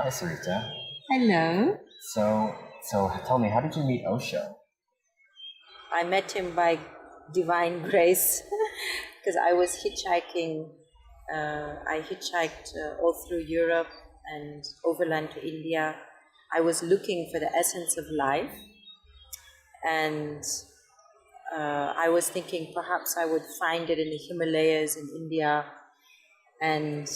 Hi, Sarita. Hello. So tell me, how did you meet Osho? I met him by divine grace because I was hitchhiking. I hitchhiked all through Europe and overland to India. I was looking for the essence of life, and I was thinking perhaps I would find it in the Himalayas in India. And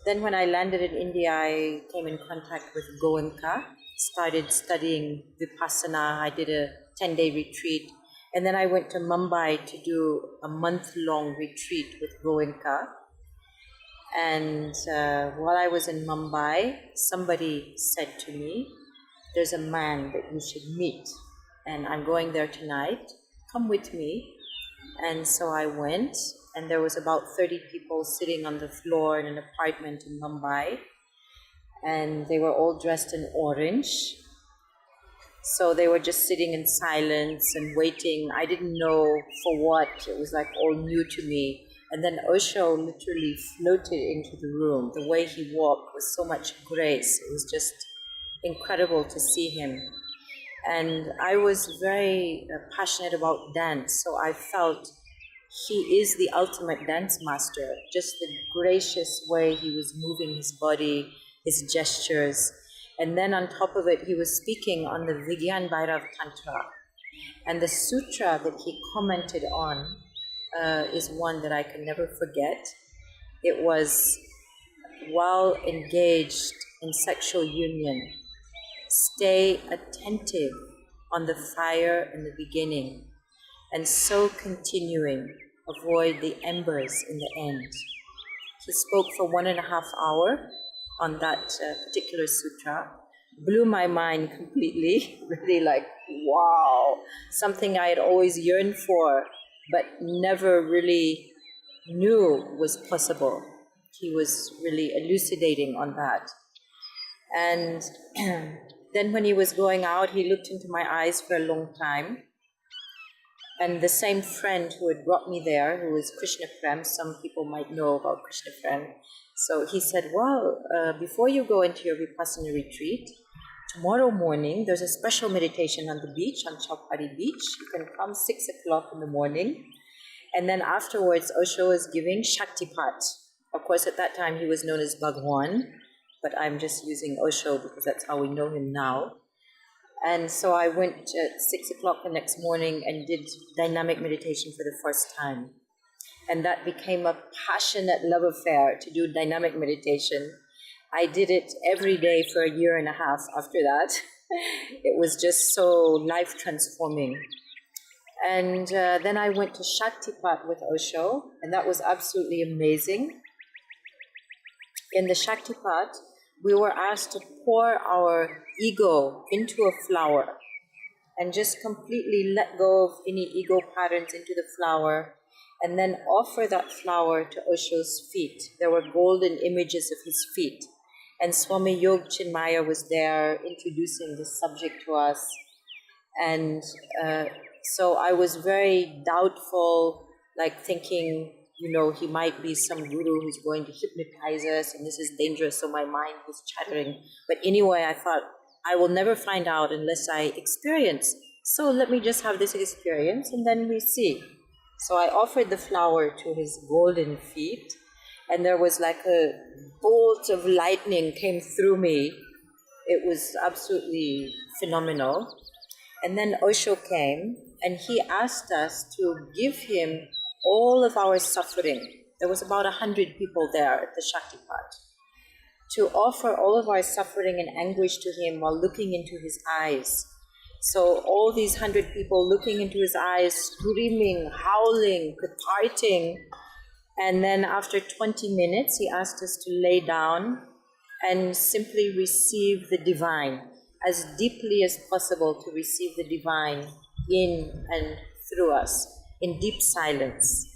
then when I landed in India, I came in contact with Goenka, started studying Vipassana. I did a 10-day retreat. And then I went to Mumbai to do a month-long retreat with Goenka. And while I was in Mumbai, somebody said to me, there's a man that you should meet. And I'm going there tonight. Come with me. And so I went, and there was about 30 people sitting on the floor in an apartment in Mumbai, and they were all dressed in orange. So they were just sitting in silence and waiting. I didn't know for what. It was like all new to me. And then Osho literally floated into the room. The way he walked was so much grace. It was just incredible to see him. And I was very passionate about dance, so I felt he is the ultimate dance master. Just the gracious way he was moving his body, his gestures. And then on top of it, he was speaking on the Vigyan Bhairav Tantra. And the sutra that he commented on is one that I can never forget. It was, while engaged in sexual union, stay attentive on the fire in the beginning, and so continuing, avoid the embers in the end. He spoke for 1.5 hours on that particular sutra. Blew my mind completely, really like, wow, something I had always yearned for, but never really knew was possible. He was really elucidating on that. And then when he was going out, he looked into my eyes for a long time. And the same friend who had brought me there, who was Krishna Prem, some people might know about Krishna Prem. So he said, well, before you go into your Vipassana retreat, tomorrow morning, there's a special meditation on the beach, on Chowpatty Beach. You can come 6 o'clock in the morning. And then afterwards, Osho is giving Shaktipat. Of course, at that time, he was known as Bhagwan, but I'm just using Osho because that's how we know him now. And so I went at 6 o'clock the next morning and did dynamic meditation for the first time. And that became a passionate love affair to do dynamic meditation. I did it every day for 1.5 years after that. It was just so life transforming. And then I went to Shaktipat with Osho, and that was absolutely amazing. In the Shaktipat, we were asked to pour our ego into a flower and just completely let go of any ego patterns into the flower, and then offer that flower to Osho's feet. There were golden images of his feet. And Swami Yog Chinmaya was there introducing the subject to us. And so I was very doubtful, like thinking, he might be some guru who's going to hypnotize us, and this is dangerous, so my mind was chattering. But anyway, I thought, I will never find out unless I experience. So let me just have this experience, and then we see. So I offered the flower to his golden feet, and there was like a bolt of lightning came through me. It was absolutely phenomenal. And then Osho came, and he asked us to give him all of our suffering. There was about 100 people there at the Shaktipat, to offer all of our suffering and anguish to him while looking into his eyes. So all these 100 people looking into his eyes, screaming, howling, catharting. And then after 20 minutes, he asked us to lay down and simply receive the divine, as deeply as possible to receive the divine in and through us, in deep silence.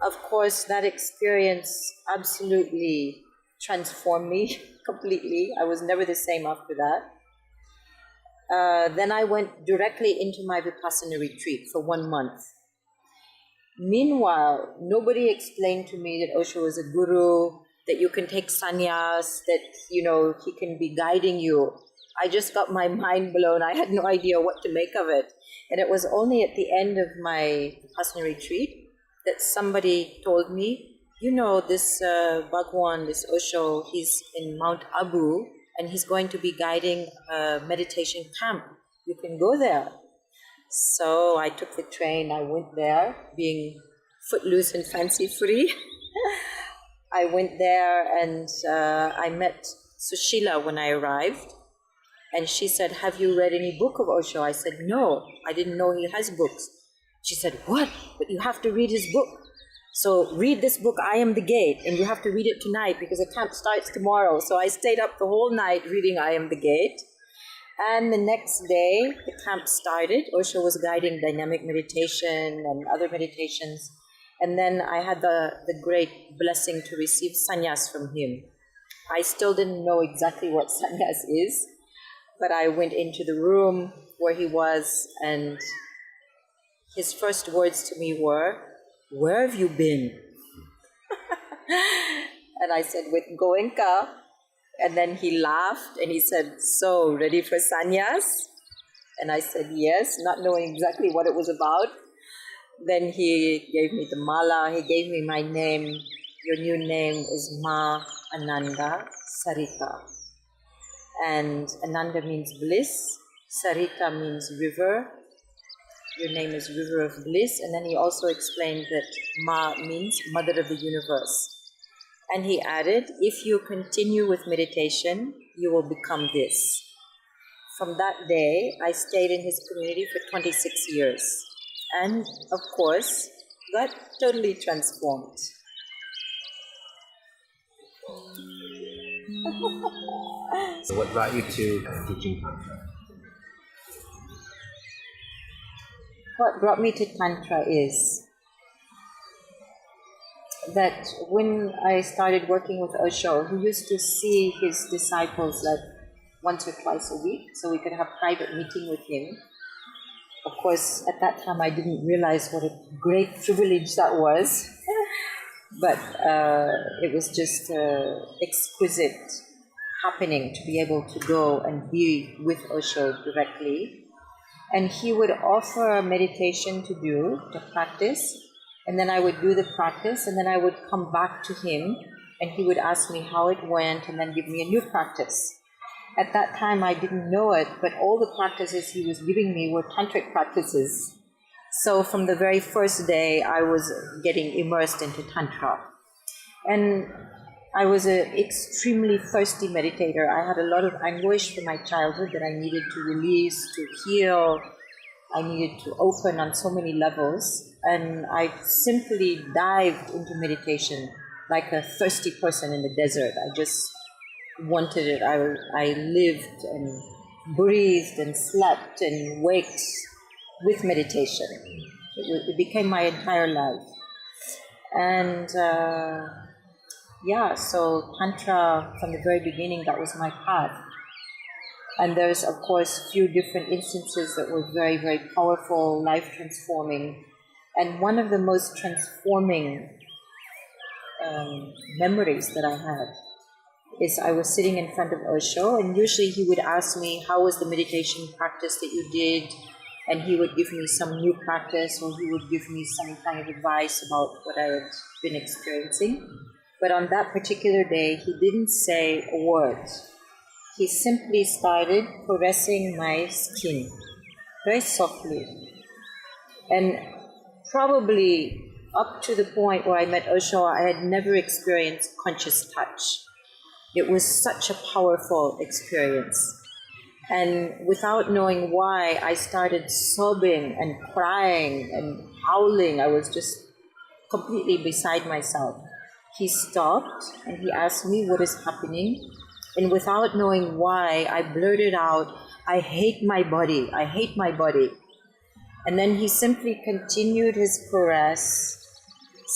Of course, that experience absolutely transformed me completely. I was never the same after that. Then I went directly into my Vipassana retreat for 1 month. Meanwhile, nobody explained to me that Osho was a guru. that you can take sannyas, that, he can be guiding you. I just got my mind blown. I had no idea what to make of it. And it was only at the end of my Vipassana retreat that somebody told me, this Bhagwan, this Osho, he's in Mount Abu, and he's going to be guiding a meditation camp. You can go there. So I took the train, I went there, being footloose and fancy-free. I went there and I met Sushila when I arrived. And she said, have you read any book of Osho? I said, no, I didn't know he has books. She said, what? But you have to read his book. So read this book, I Am the Gate, and you have to read it tonight because the camp starts tomorrow. So I stayed up the whole night reading I Am the Gate. And the next day, the camp started. Osho was guiding dynamic meditation and other meditations. And then I had the great blessing to receive sannyas from him. I still didn't know exactly what sannyas is, but I went into the room where he was, and his first words to me were, where have you been? And I said, with Goenka. And then he laughed and he said, so, ready for sannyas? And I said, yes, not knowing exactly what it was about. Then he gave me the mala, he gave me my name. Your new name is Ma Ananda Sarita. And Ananda means bliss, Sarita means river. Your name is River of Bliss. And then he also explained that Ma means Mother of the Universe. And he added, if you continue with meditation, you will become this. From that day, I stayed in his community for 26 years. And, of course, got totally transformed. So what brought you to teaching Tantra? What brought me to Tantra is that when I started working with Osho, he used to see his disciples like once or twice a week, so we could have private meeting with him. Of course, at that time I didn't realize what a great privilege that was, but it was just exquisite happening to be able to go and be with Osho directly. And he would offer meditation to do, to practice, and then I would do the practice, and then I would come back to him, and he would ask me how it went, and then give me a new practice. At that time, I didn't know it, but all the practices he was giving me were tantric practices. So from the very first day, I was getting immersed into Tantra. And I was an extremely thirsty meditator. I had a lot of anguish from my childhood that I needed to release, to heal. I needed to open on so many levels. And I simply dived into meditation like a thirsty person in the desert. I just wanted it. I lived and breathed and slept and waked with meditation. It became my entire life. And so Tantra, from the very beginning, that was my path. And there's, of course, few different instances that were very, very powerful, life-transforming. And one of the most transforming memories that I had is I was sitting in front of Osho, and usually he would ask me, how was the meditation practice that you did? And he would give me some new practice, or he would give me some kind of advice about what I had been experiencing. But on that particular day, he didn't say a word. He simply started caressing my skin, very softly. And probably up to the point where I met Osho, I had never experienced conscious touch. It was such a powerful experience. And without knowing why, I started sobbing and crying and howling. I was just completely beside myself. He stopped and he asked me what is happening. And without knowing why, I blurted out, I hate my body, I hate my body. And then he simply continued his caress,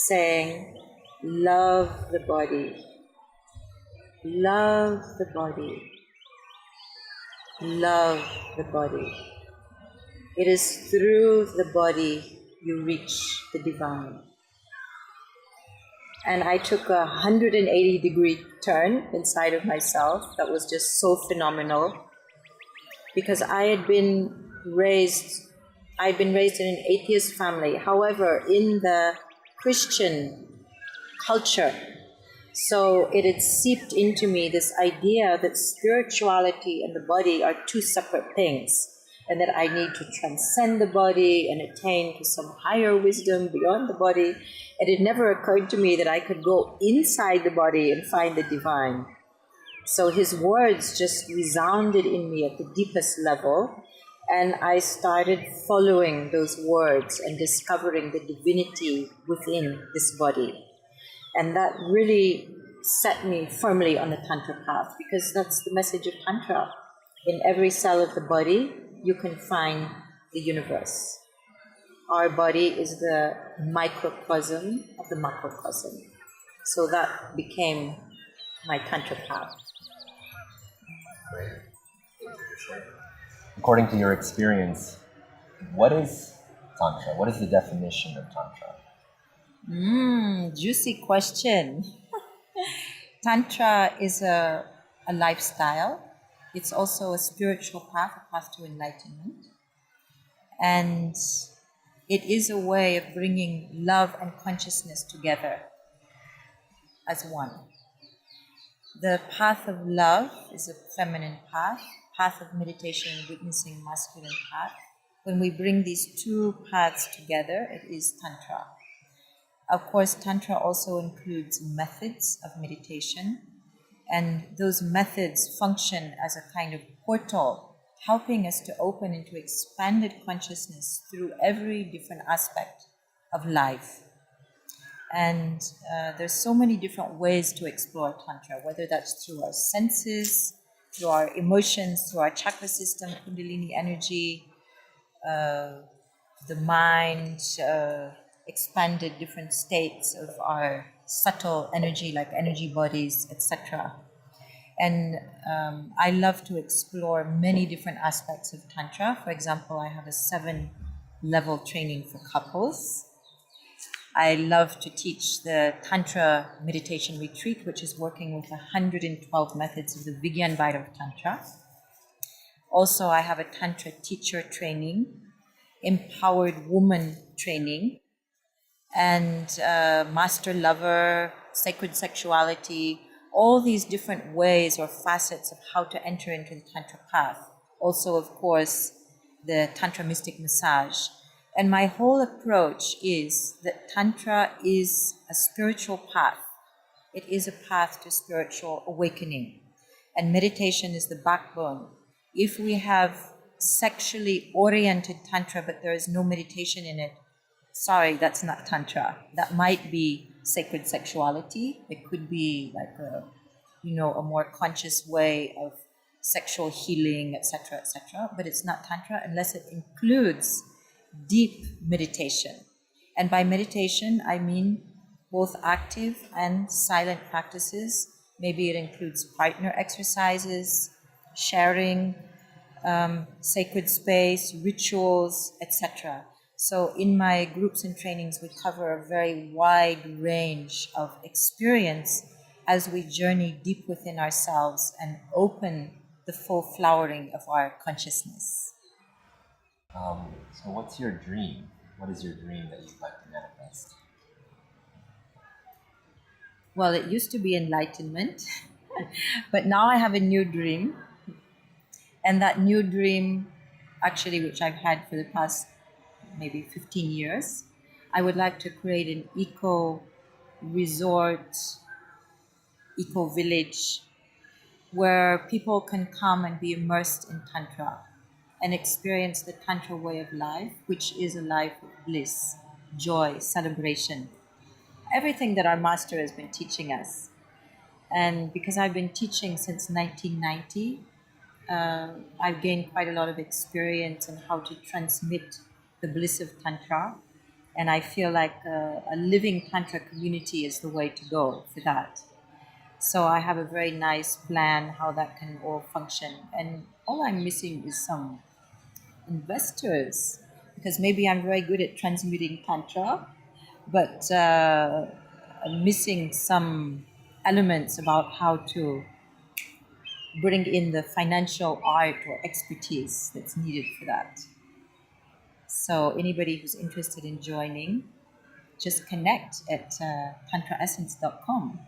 saying, love the body, love the body, love the body. It is through the body you reach the divine. And I took a 180-degree turn inside of myself that was just so phenomenal, because I'd been raised in an atheist family. However, in the Christian culture, so it had seeped into me this idea that spirituality and the body are two separate things, and that I need to transcend the body and attain to some higher wisdom beyond the body. And it never occurred to me that I could go inside the body and find the divine. So his words just resounded in me at the deepest level, and I started following those words and discovering the divinity within this body. And that really set me firmly on the Tantra path, because that's the message of Tantra. In every cell of the body, you can find the universe. Our body is the microcosm of the macrocosm. So that became my Tantra path. According to your experience, what is Tantra? What is the definition of Tantra? Juicy question. Tantra is a lifestyle. It's also a spiritual path, a path to enlightenment. And it is a way of bringing love and consciousness together as one. The path of love is a feminine path of meditation and witnessing, masculine path. When we bring these two paths together, it is Tantra. Of course, Tantra also includes methods of meditation, and those methods function as a kind of portal, helping us to open into expanded consciousness through every different aspect of life. And there's so many different ways to explore Tantra, whether that's through our senses, through our emotions, through our chakra system, Kundalini energy, the mind, expanded different states of our subtle energy, like energy bodies, etc. And I love to explore many different aspects of Tantra. For example, I have a 7-level training for couples. I love to teach the Tantra meditation retreat, which is working with 112 methods of the Vigyan of Tantra. Also, I have a Tantra teacher training, empowered woman training, and master lover, sacred sexuality, all these different ways or facets of how to enter into the Tantra path. Also, of course, the Tantra mystic massage. And my whole approach is that Tantra is a spiritual path. It is a path to spiritual awakening. And meditation is the backbone. If we have sexually oriented Tantra, but there is no meditation in it, sorry, that's not Tantra. That might be sacred sexuality. It could be like a more conscious way of sexual healing, etc., etc. But it's not Tantra unless it includes deep meditation. And by meditation, I mean both active and silent practices. Maybe it includes partner exercises, sharing, sacred space, rituals, etc. So in my groups and trainings, we cover a very wide range of experience as we journey deep within ourselves and open the full flowering of our consciousness. So what's your dream? What is your dream that you'd like to manifest? Well, it used to be enlightenment, but now I have a new dream. And that new dream, actually, which I've had for the past maybe 15 years, I would like to create an eco-resort, eco-village, where people can come and be immersed in Tantra and experience the Tantra way of life, which is a life of bliss, joy, celebration. Everything that our master has been teaching us. And because I've been teaching since 1990, I've gained quite a lot of experience in how to transmit the bliss of Tantra. And I feel like a living Tantra community is the way to go for that. So I have a very nice plan how that can all function. And all I'm missing is some investors, because maybe I'm very good at transmuting Tantra, but missing some elements about how to bring in the financial art or expertise that's needed for that. So anybody who's interested in joining, just connect at tantraessence.com.